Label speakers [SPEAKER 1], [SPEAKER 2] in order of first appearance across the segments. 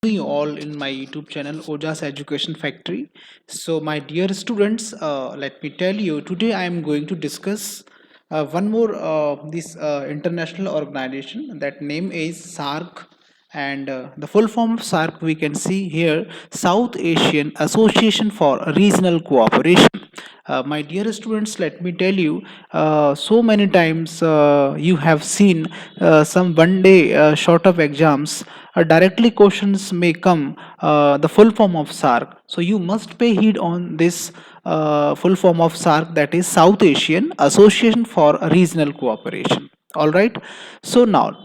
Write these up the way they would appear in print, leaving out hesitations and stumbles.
[SPEAKER 1] you all in my YouTube channel Ojas Education Factory. So my dear students, let me tell you, today I am going to discuss one more this international organization. That name is SAARC, and the full form of SAARC we can see here: South Asian Association for Regional Cooperation. My dear students, let me tell you, so many times you have seen some one day short of exams, directly questions may come, the full form of SAARC. So you must pay heed on this full form of SAARC, that is South Asian Association for Regional Cooperation. All right. So now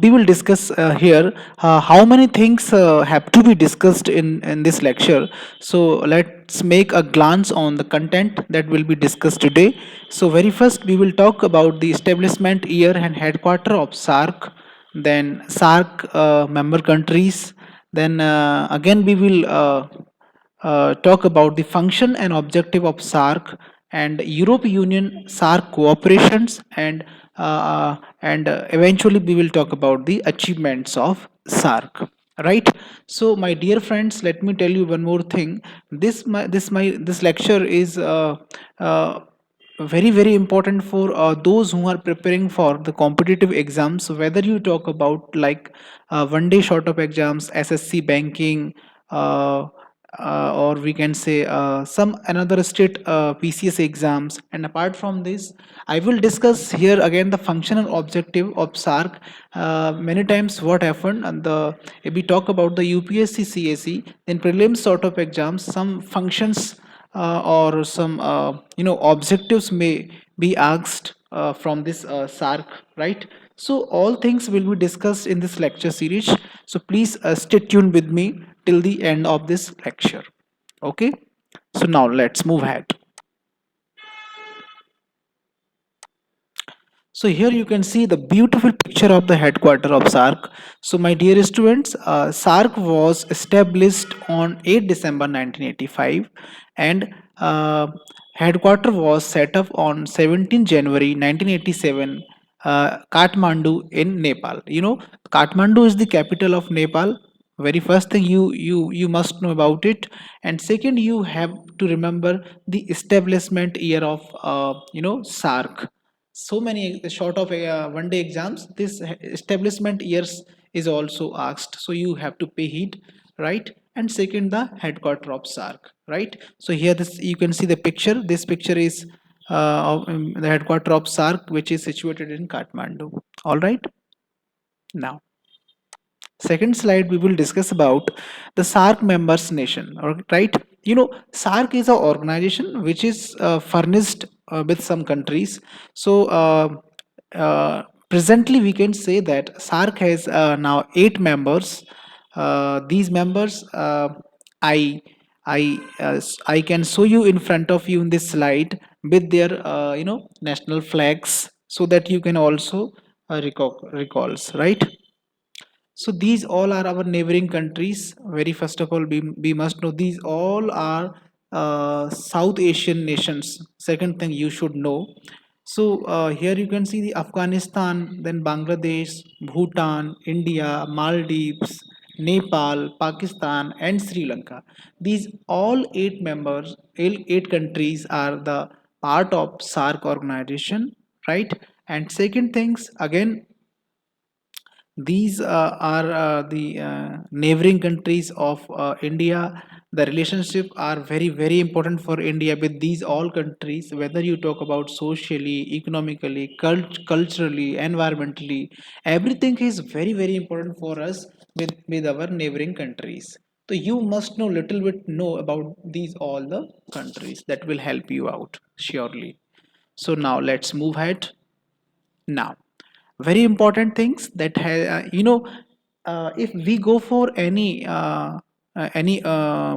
[SPEAKER 1] we will discuss here how many things have to be discussed in this lecture. So let's make a glance on the content that will be discussed today. So very first we will talk about the establishment year and headquarter of SAARC, then SAARC member countries, then again we will talk about the function and objective of SAARC and Europe Union SAARC cooperations, and eventually we will talk about the achievements of SAARC. Right. So, my dear friends, let me tell you one more thing. This lecture is very important for those who are preparing for the competitive exams. Whether you talk about like one day short of exams, SSC banking, uh, or we can say some another state PCS exams. And apart from this, I will discuss here again the functional objective of SAARC. Many times what happened, and if we talk about the UPSC CAC, in prelims sort of exams, some functions or some objectives may be asked from this SAARC, right? So all things will be discussed in this lecture series. So please stay tuned with me till the end of this lecture. Okay. So now let's move ahead. So here you can see the beautiful picture of the headquarter of SAARC. So my dear students, SAARC was established on 8 December 1985, and headquarter was set up on 17 January 1987, Kathmandu in Nepal. You know, Kathmandu is the capital of Nepal. Very first thing you must know about it, and second you have to remember the establishment year of SAARC. So many short of one day exams, this establishment years is also asked, so you have to pay heed, right? And second, the headquarter of SAARC, right? So here this you can see the picture. This picture is of the headquarter of SAARC, which is situated in Kathmandu. All right. Now second slide we will discuss about the SAARC members nation. All right. You know, SAARC is an organization which is furnished with some countries. So presently we can say that SAARC has now 8 members. These members, I I can show you in front of you in this slide with their national flags, so that you can also recalls, right? So these all are our neighboring countries. Very first of all, we must know these all are South Asian nations. Second thing you should know. So here you can see the Afghanistan, then Bangladesh, Bhutan, India, Maldives, Nepal, Pakistan, and Sri Lanka. These all 8 members, 8 countries are the part of SAARC organization, right? And second things again, these are the neighboring countries of India. The relationship are very important for India with these all countries, whether you talk about socially, economically, culturally, environmentally. Everything is very important for us with our neighboring countries. So you must know little bit know about these all the countries. That will help you out surely. So now let's move ahead. Now very important things that if we go for any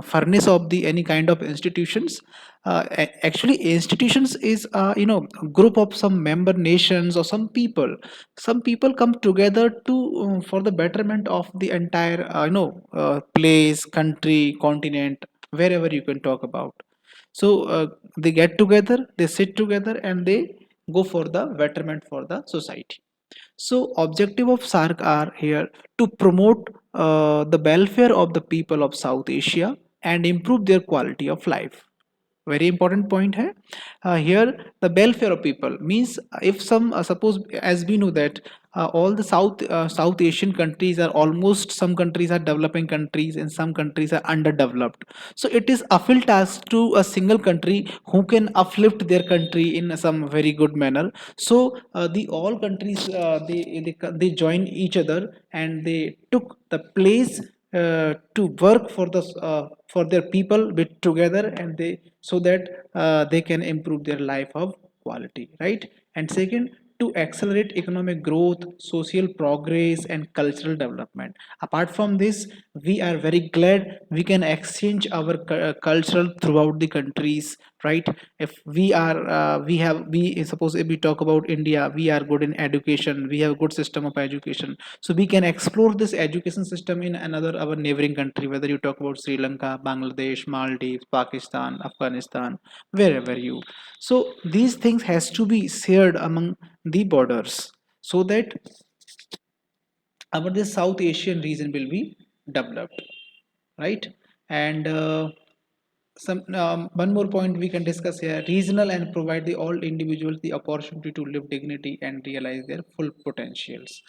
[SPEAKER 1] furnace of the any kind of institutions, actually institutions is group of some member nations or some people come together to for the betterment of the entire place, country, continent, wherever you can talk about. So they get together, they sit together, and they go for the betterment for the society. So objective of SAARC are here to promote the welfare of the people of South Asia and improve their quality of life. Very important point है. Here the welfare of people means, if some suppose, as we know that all the South Asian countries are almost, some countries are developing countries and some countries are underdeveloped. So it is a full task to a single country who can uplift their country in some very good manner. So the all countries, they join each other and they took the place to work for their people with together, and they, so that they can improve their life of quality, right? And second, to accelerate economic growth, social progress and cultural development. Apart from this, we are very glad we can exchange our cultural throughout the countries, right? If we are we suppose, if we talk about India, we are good in education, we have a good system of education, so we can explore this education system in another our neighboring country, whether you talk about Sri Lanka, Bangladesh, Maldives, Pakistan, Afghanistan, wherever you. So these things has to be shared among the borders, so that our this South Asian region will be developed, right? And some one more point we can discuss here: regional and provide the all individuals the opportunity to live dignity and realize their full potentials.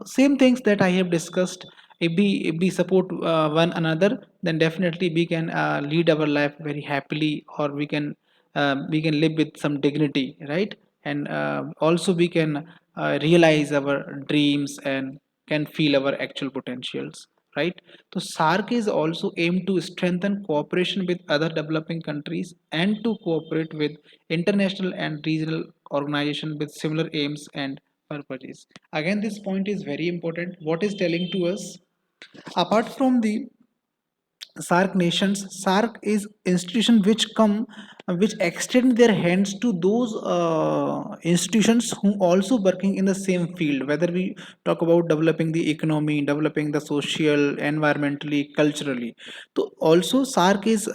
[SPEAKER 1] Same things that I have discussed. If we support one another, then definitely we can lead our life very happily, or we can live with some dignity, right? And also we can realize our dreams and can feel our actual potentials, right? So SAARC is also aimed to strengthen cooperation with other developing countries and to cooperate with international and regional organizations with similar aims and purposes. Again, this point is very important. What is telling to us? Apart from the SAARC nations, SAARC is institution which extend their hands to those institutions who also working in the same field. Whether we talk about developing the economy, developing the social, environmentally, culturally, so also SAARC is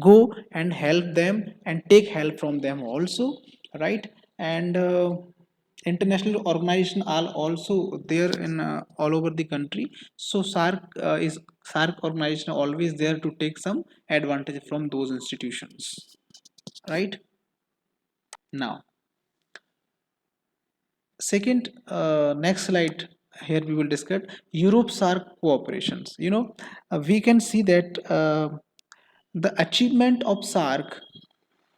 [SPEAKER 1] go and help them and take help from them also, right? And international organization are also there in all over the country. So SAARC organization always there to take some advantage from those institutions, right? Now second, next slide, here we will discuss Europe SAARC cooperations. We can see that the achievement of SAARC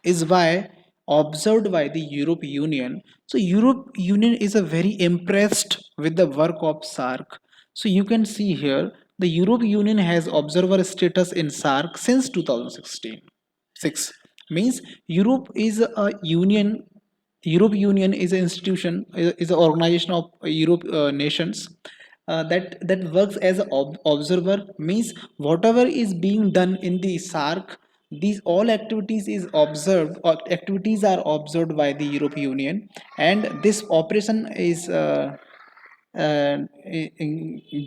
[SPEAKER 1] is why observed by the Europe Union. So Europe Union is a very impressed with the work of SAARC. So you can see here the Europe Union has observer status in SAARC since 2016. 6 means Europe is a union. Europe Union is an institution, is an organization of Europe nations that works as an observer. Means whatever is being done in the SAARC, these all activities is observed, or activities are observed by the Europe Union, and this operation is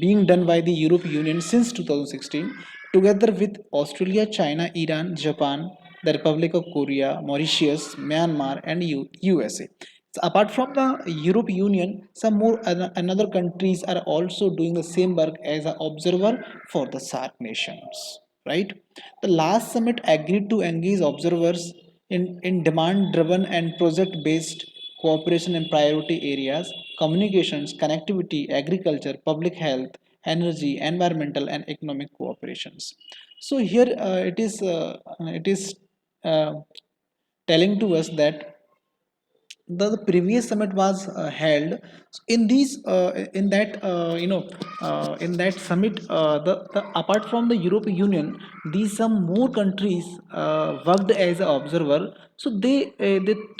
[SPEAKER 1] being done by the Europe Union since 2016, together with Australia, China, Iran, Japan, the Republic of Korea, Mauritius, Myanmar, and USA. So apart from the Europe Union, some more another countries are also doing the same work as an observer for the SAARC nations. Right? The last summit agreed to engage observers in demand-driven and project-based cooperation in priority areas: communications, connectivity, agriculture, public health, energy, environmental, and economic cooperations. So here it is uh, telling to us that the previous summit was held in these in that in that summit, the apart from the European Union, these some more countries worked as an observer. So they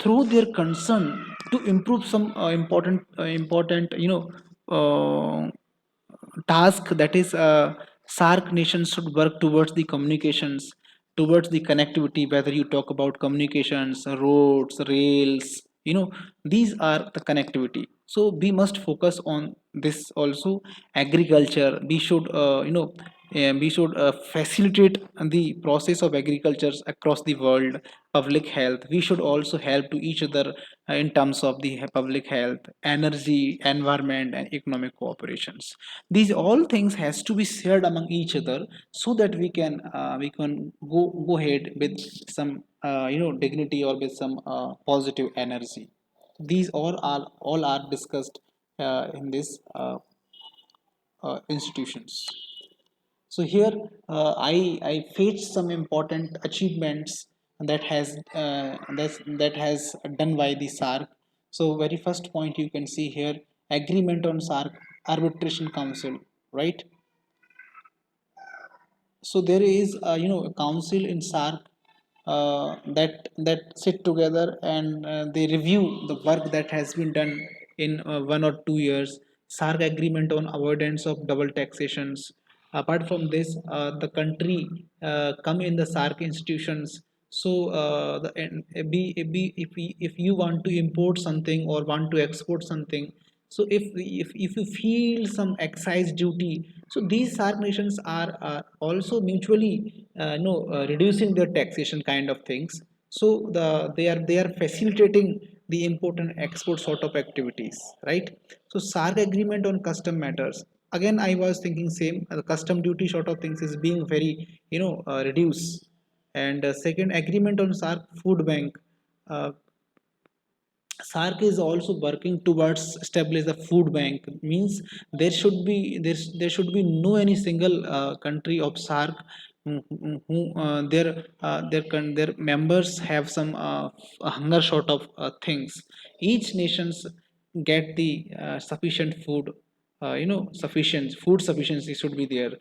[SPEAKER 1] through their concern to improve some important task, that is SAARC nations should work towards the communications, towards the connectivity, whether you talk about communications, roads, rails, these are the connectivity. So we must focus on this also. Agriculture, we should we should facilitate the process of agriculture across the world. Public health, we should also help to each other in terms of the public health, energy, environment, and economic cooperations. These all things has to be shared among each other, so that we can go ahead with some dignity, or with some positive energy. These all are discussed in this institutions. So here I faced some important achievements that has done by the SAARC. So very first point you can see here, agreement on SAARC arbitration council, right? So there is a council in SAARC that sit together, and they review the work that has been done in 1 or 2 years. SAARC agreement on avoidance of double taxations. Apart from this, the country come in the SAARC institutions. So if you want to import something or want to export something, so if you feel some excise duty, so these SAARC nations are also mutually reducing their taxation kind of things. So they are facilitating the import and export sort of activities, right? So SAARC agreement on custom matters. Again, I was thinking same. The custom duty sort of things is being very reduced. And second, agreement on SAARC food bank. Uh, SAARC is also working towards establish a food bank. Means there should be no any single country of SAARC who their members have some hunger sort of things. Each nations get the sufficient food. Sufficient food sufficiency should be there.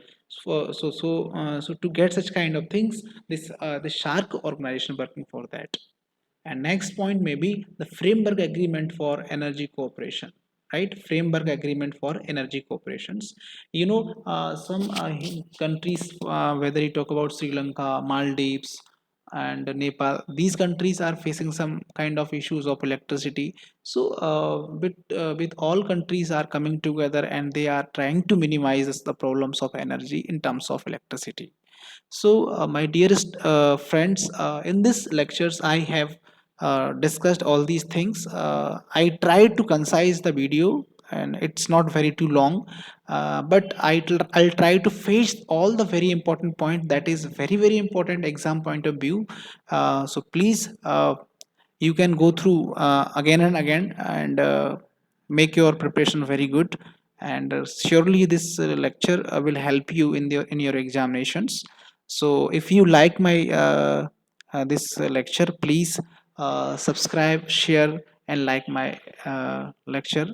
[SPEAKER 1] So to get such kind of things, the SAARC organization working for that. And next point may be the framework agreement for energy cooperation, right? Framework agreement for energy cooperations. Some countries, whether you talk about Sri Lanka, Maldives, and Nepal, these countries are facing some kind of issues of electricity. So with all countries are coming together, and they are trying to minimize the problems of energy in terms of electricity. So, my dearest friends, in this lectures, I have discussed all these things. I tried to concise the video, and it's not very too long, but I'll try to face all the very important point that is very very important exam point of view. So please, you can go through again and again, and make your preparation very good. And surely this lecture will help you in your examinations. So if you like my this lecture, please subscribe, share, and like my lecture,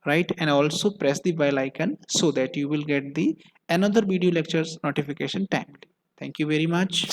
[SPEAKER 1] right? And also press the bell icon, so that you will get the another video lectures notification timely. Thank you very much.